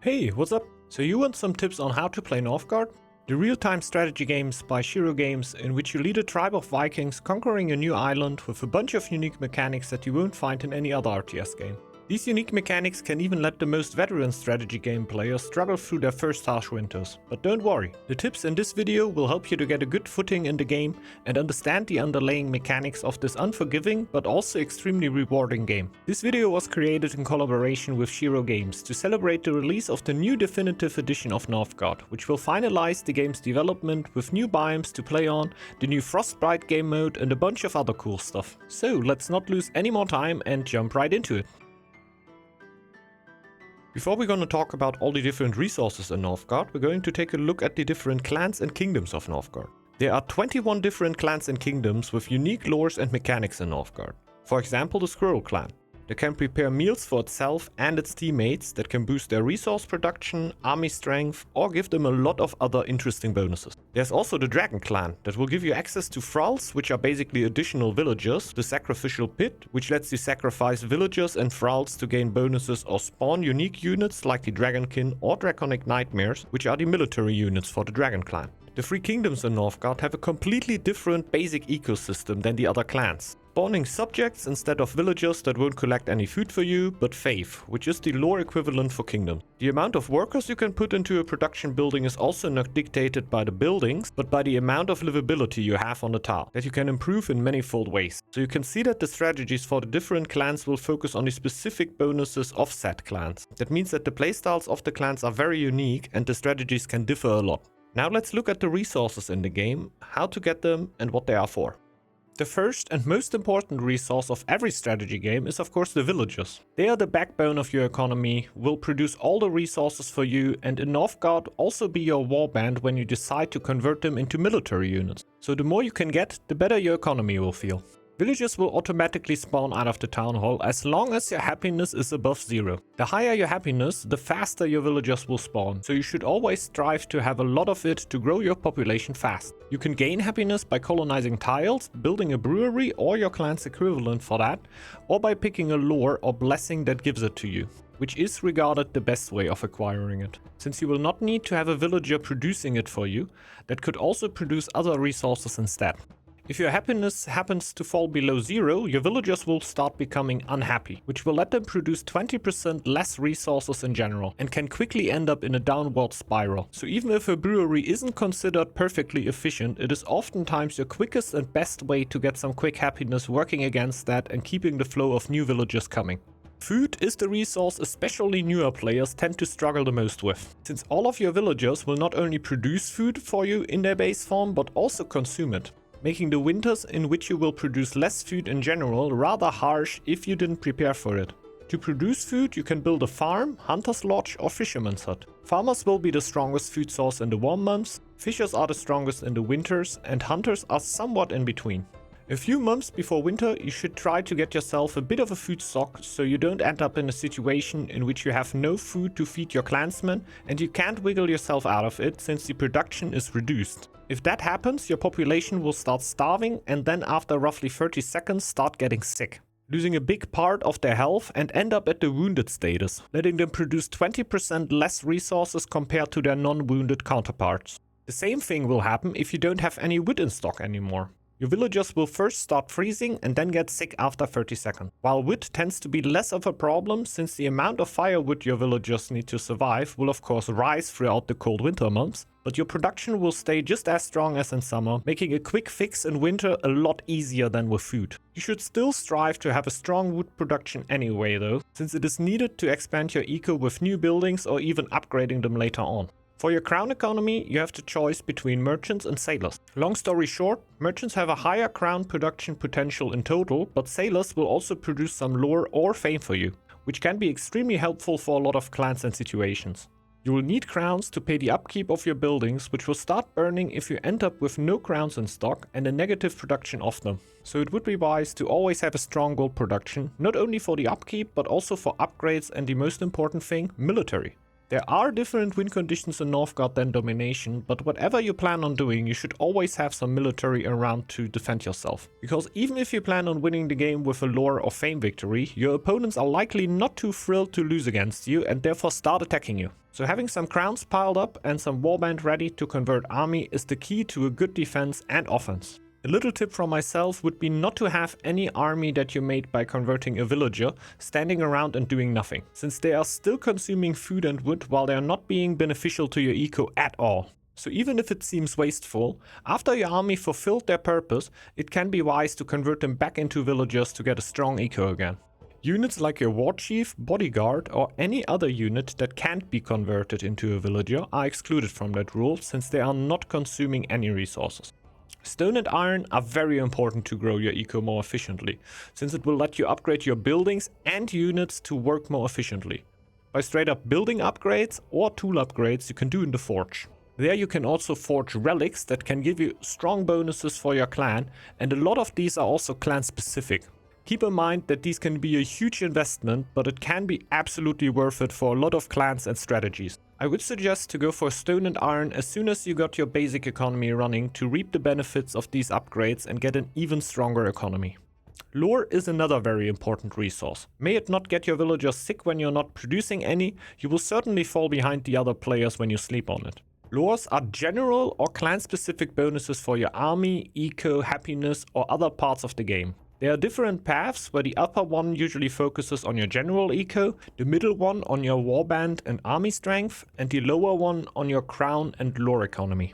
Hey, what's up? So you want some tips on how to play Northgard? The real-time strategy games by Shiro Games in which you lead a tribe of Vikings conquering a new island with a bunch of unique mechanics that you won't find in any other RTS game. These unique mechanics can even let the most veteran strategy game players struggle through their first harsh winters. But don't worry, the tips in this video will help you to get a good footing in the game and understand the underlying mechanics of this unforgiving but also extremely rewarding game. This video was created in collaboration with Shiro Games to celebrate the release of the new definitive edition of Northgard, which will finalize the game's development with new biomes to play on, the new Frostbite game mode and a bunch of other cool stuff. So let's not lose any more time and jump right into it. Before we're going to talk about all the different resources in Northgard, we're going to take a look at the different clans and kingdoms of Northgard. There are 21 different clans and kingdoms with unique lores and mechanics in Northgard. For example, the Squirrel clan. They can prepare meals for itself and its teammates that can boost their resource production, army strength, or give them a lot of other interesting bonuses. There's also the Dragon clan that will give you access to thralls, which are basically additional villagers, the Sacrificial Pit, which lets you sacrifice villagers and thralls to gain bonuses or spawn unique units like the Dragonkin or Draconic Nightmares, which are the military units for the Dragon clan. The three kingdoms in Northgard have a completely different basic ecosystem than the other clans. Spawning subjects instead of villagers that won't collect any food for you, but faith, which is the lore equivalent for kingdom. The amount of workers you can put into a production building is also not dictated by the buildings, but by the amount of livability you have on the tile, that you can improve in manifold ways. So you can see that the strategies for the different clans will focus on the specific bonuses of said clans. That means that the playstyles of the clans are very unique and the strategies can differ a lot. Now let's look at the resources in the game, how to get them and what they are for. The first and most important resource of every strategy game is of course the villagers. They are the backbone of your economy, will produce all the resources for you and in Northgard also be your warband when you decide to convert them into military units. So the more you can get, the better your economy will feel. Villagers will automatically spawn out of the town hall as long as your happiness is above 0. The higher your happiness, the faster your villagers will spawn, so you should always strive to have a lot of it to grow your population fast. You can gain happiness by colonizing tiles, building a brewery or your clan's equivalent for that, or by picking a lore or blessing that gives it to you, which is regarded the best way of acquiring it. Since you will not need to have a villager producing it for you, that could also produce other resources instead. If your happiness happens to fall below 0, your villagers will start becoming unhappy, which will let them produce 20% less resources in general, and can quickly end up in a downward spiral. So even if a brewery isn't considered perfectly efficient, it is oftentimes your quickest and best way to get some quick happiness working against that and keeping the flow of new villagers coming. Food is the resource especially newer players tend to struggle the most with, since all of your villagers will not only produce food for you in their base form, but also consume it, making the winters in which you will produce less food in general rather harsh if you didn't prepare for it. To produce food, you can build a farm, hunter's lodge or fisherman's hut. Farmers will be the strongest food source in the warm months, fishers are the strongest in the winters, and hunters are somewhat in between. A few months before winter, you should try to get yourself a bit of a food stock so you don't end up in a situation in which you have no food to feed your clansmen and you can't wiggle yourself out of it since the production is reduced. If that happens, your population will start starving and then after roughly 30 seconds start getting sick, losing a big part of their health and end up at the wounded status, letting them produce 20% less resources compared to their non-wounded counterparts. The same thing will happen if you don't have any wood in stock anymore. Your villagers will first start freezing and then get sick after 30 seconds. While wood tends to be less of a problem since the amount of firewood your villagers need to survive will of course rise throughout the cold winter months, but your production will stay just as strong as in summer, making a quick fix in winter a lot easier than with food. You should still strive to have a strong wood production anyway though, since it is needed to expand your eco with new buildings or even upgrading them later on. For your crown economy, you have the choice between merchants and sailors. Long story short, merchants have a higher crown production potential in total, but sailors will also produce some lore or fame for you, which can be extremely helpful for a lot of clans and situations. You will need crowns to pay the upkeep of your buildings, which will start burning if you end up with no crowns in stock and a negative production of them. So it would be wise to always have a strong gold production, not only for the upkeep but also for upgrades and the most important thing, military. There are different win conditions in Northgard than domination, but whatever you plan on doing, you should always have some military around to defend yourself. Because even if you plan on winning the game with a lore or fame victory, your opponents are likely not too thrilled to lose against you and therefore start attacking you. So having some crowns piled up and some warband ready to convert army is the key to a good defense and offense. A little tip from myself would be not to have any army that you made by converting a villager standing around and doing nothing, since they are still consuming food and wood while they are not being beneficial to your eco at all. So even if it seems wasteful, after your army fulfilled their purpose, it can be wise to convert them back into villagers to get a strong eco again. Units like your war chief, bodyguard, or any other unit that can't be converted into a villager are excluded from that rule, since they are not consuming any resources. Stone and iron are very important to grow your eco more efficiently, since it will let you upgrade your buildings and units to work more efficiently. By straight up building upgrades or tool upgrades you can do in the forge. There you can also forge relics that can give you strong bonuses for your clan, and a lot of these are also clan specific. Keep in mind that these can be a huge investment, but it can be absolutely worth it for a lot of clans and strategies. I would suggest to go for stone and iron as soon as you got your basic economy running to reap the benefits of these upgrades and get an even stronger economy. Lore is another very important resource. May it not get your villagers sick when you're not producing any, you will certainly fall behind the other players when you sleep on it. Lores are general or clan specific bonuses for your army, eco, happiness or other parts of the game. There are different paths where the upper one usually focuses on your general eco, the middle one on your warband and army strength, and the lower one on your crown and lore economy.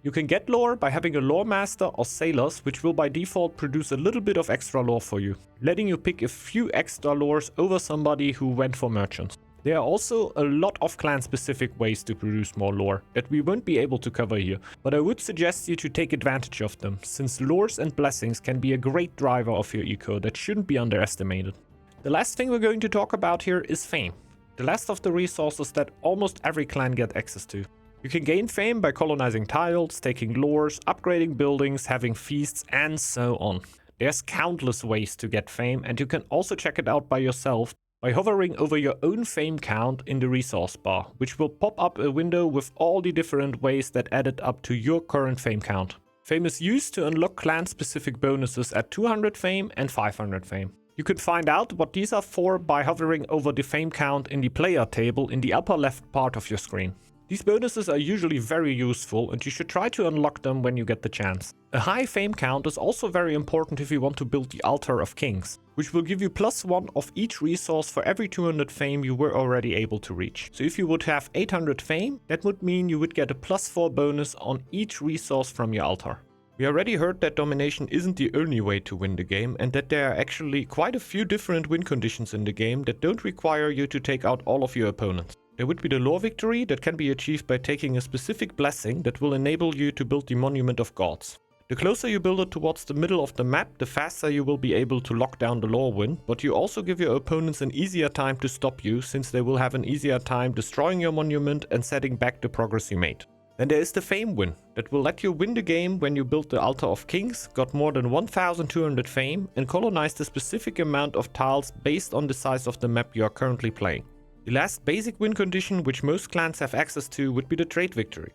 You can get lore by having a lore master or sailors, which will by default produce a little bit of extra lore for you, letting you pick a few extra lores over somebody who went for merchants. There are also a lot of clan specific ways to produce more lore that we won't be able to cover here, but I would suggest you to take advantage of them, since lores and blessings can be a great driver of your eco that shouldn't be underestimated. The last thing we're going to talk about here is fame, the last of the resources that almost every clan gets access to. You can gain fame by colonizing tiles, taking lores, upgrading buildings, having feasts, and so on. There's countless ways to get fame, and you can also check it out by yourself by hovering over your own fame count in the resource bar, which will pop up a window with all the different ways that added up to your current fame count. Fame is used to unlock clan specific bonuses at 200 fame and 500 fame. You can find out what these are for by hovering over the fame count in the player table in the upper left part of your screen. These bonuses are usually very useful and you should try to unlock them when you get the chance. A high fame count is also very important if you want to build the Altar of Kings, which will give you +1 of each resource for every 200 fame you were already able to reach. So if you would have 800 fame, that would mean you would get a +4 bonus on each resource from your altar. We already heard that domination isn't the only way to win the game, and that there are actually quite a few different win conditions in the game that don't require you to take out all of your opponents. There would be the lore victory that can be achieved by taking a specific blessing that will enable you to build the Monument of Gods. The closer you build it towards the middle of the map, the faster you will be able to lock down the lore win, but you also give your opponents an easier time to stop you, since they will have an easier time destroying your monument and setting back the progress you made. Then there is the fame win, that will let you win the game when you built the Altar of Kings, got more than 1200 fame, and colonized a specific amount of tiles based on the size of the map you are currently playing. The last basic win condition which most clans have access to would be the trade victory.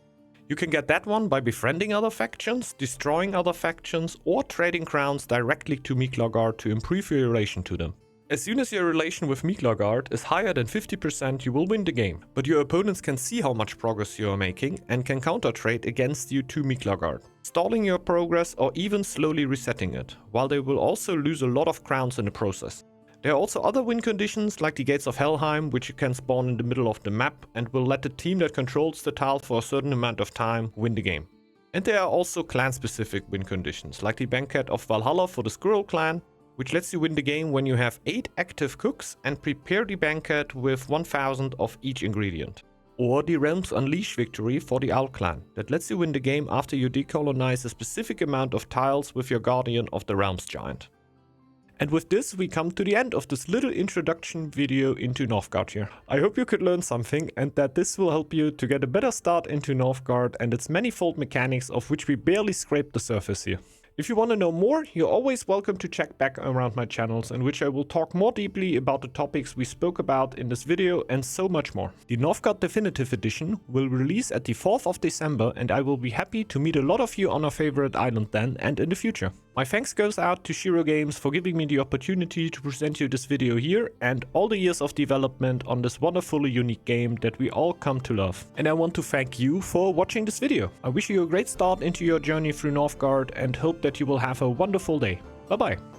You can get that one by befriending other factions, destroying other factions, or trading crowns directly to Northgard to improve your relation to them. As soon as your relation with Northgard is higher than 50%, you will win the game, but your opponents can see how much progress you are making and can counter-trade against you to Northgard, stalling your progress or even slowly resetting it, while they will also lose a lot of crowns in the process. There are also other win conditions like the Gates of Helheim, which you can spawn in the middle of the map and will let the team that controls the tile for a certain amount of time win the game. And there are also clan specific win conditions like the Banquet of Valhalla for the Squirrel clan, which lets you win the game when you have 8 active cooks and prepare the banquet with 1000 of each ingredient. Or the Realms Unleash victory for the Owl clan, that lets you win the game after you decolonize a specific amount of tiles with your Guardian of the Realms giant. And with this, we come to the end of this little introduction video into Northgard here. I hope you could learn something and that this will help you to get a better start into Northgard and its manifold mechanics of which we barely scraped the surface here. If you want to know more, you're always welcome to check back around my channels, in which I will talk more deeply about the topics we spoke about in this video and so much more. The Northgard Definitive Edition will release at the 4th of December, and I will be happy to meet a lot of you on our favorite island then and in the future. My thanks goes out to Shiro Games for giving me the opportunity to present you this video here and all the years of development on this wonderfully unique game that we all come to love. And I want to thank you for watching this video. I wish you a great start into your journey through Northgard and hope that you will have a wonderful day. Bye bye.